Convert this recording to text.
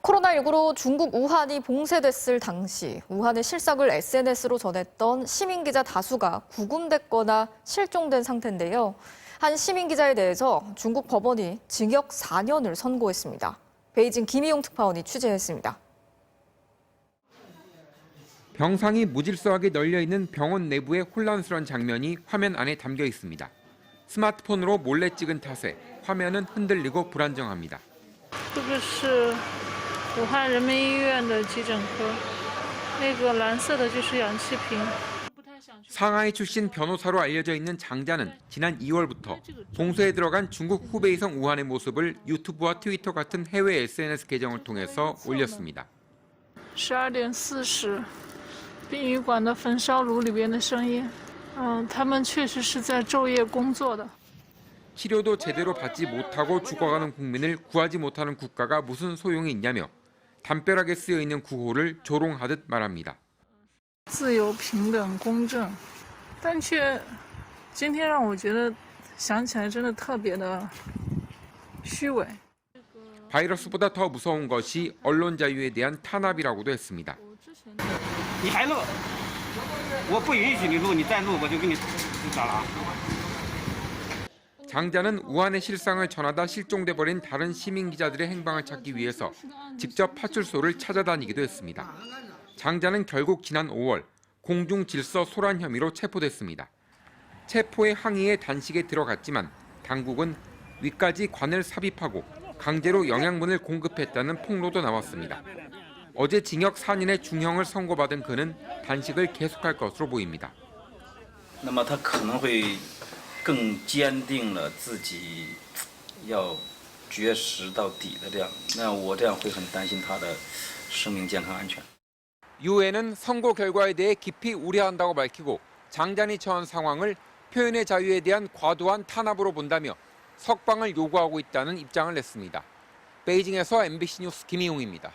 코로나19로 중국 우한이 봉쇄됐을 당시 우한의 실상을 SNS로 전했던 시민기자 다수가 구금됐거나 실종된 상태인데요. 한 시민기자에 대해서 중국 법원이 징역 4년을 선고했습니다. 베이징 김희용 특파원이 취재했습니다. 병상이 무질서하게 널려있는 병원 내부의 혼란스러운 장면이 화면安에 담겨 있습니다. 스마트폰으로 몰래 찍은 탓에 화면은 흔들리고 불안정합니다. 这个是武汉人民医院的急诊科，那个蓝色的就是氧气瓶。 상하이 출신 변호사로 알려져 있는 장자는 지난 2월부터 봉쇄에 들어간 중국 후베이성 우한의 모습을 유튜브와 트위터 같은 해외 SNS 계정을 통해서 올렸습니다. 12点40，殡仪馆的焚烧炉里边的声音，他们确实是在昼夜工作的。 치료도 제대로 받지 못하고 죽어가는 국민을 구하지 못하는 국가가 무슨 소용이 있냐며 담벼락에 쓰여 있는 구호를 조롱하듯 말합니다. 自由、平等、公正，但却今天让我觉得想起来真的特别的虚伪。 바이러스보다 더 무서운 것이 언론 자유에 대한 탄압이라고도 했습니다. 你还录？我不允许你录，你再录我就给你咋了？ 장자는 우한의 실상을 전하다 실종돼 버린 다른 시민 기자들의 행방을 찾기 위해서 직접 파출소를 찾아다니기도 했습니다. 장자는 결국 지난 5월 공중 질서 소란 혐의로 체포됐습니다. 체포의 항의에 단식에 들어갔지만 당국은 위까지 관을 삽입하고 강제로 영양분을 공급했다는 폭로도 나왔습니다. 어제 징역 4년의 중형을 선고받은 그는 단식을 계속할 것으로 보입니다. 那么他可能会更坚定了自己要绝食到底的这样，那我这样会很担心他的生命健康安全。 유엔은 선고 결과에 대해 깊이 우려한다고 밝히고 장자니 처한 상황을 표현의 자유에 대한 과도한 탄압으로 본다며 석방을 요구하고 있다는 입장을 냈습니다. 베이징에서 MBC 뉴스 김희용입니다.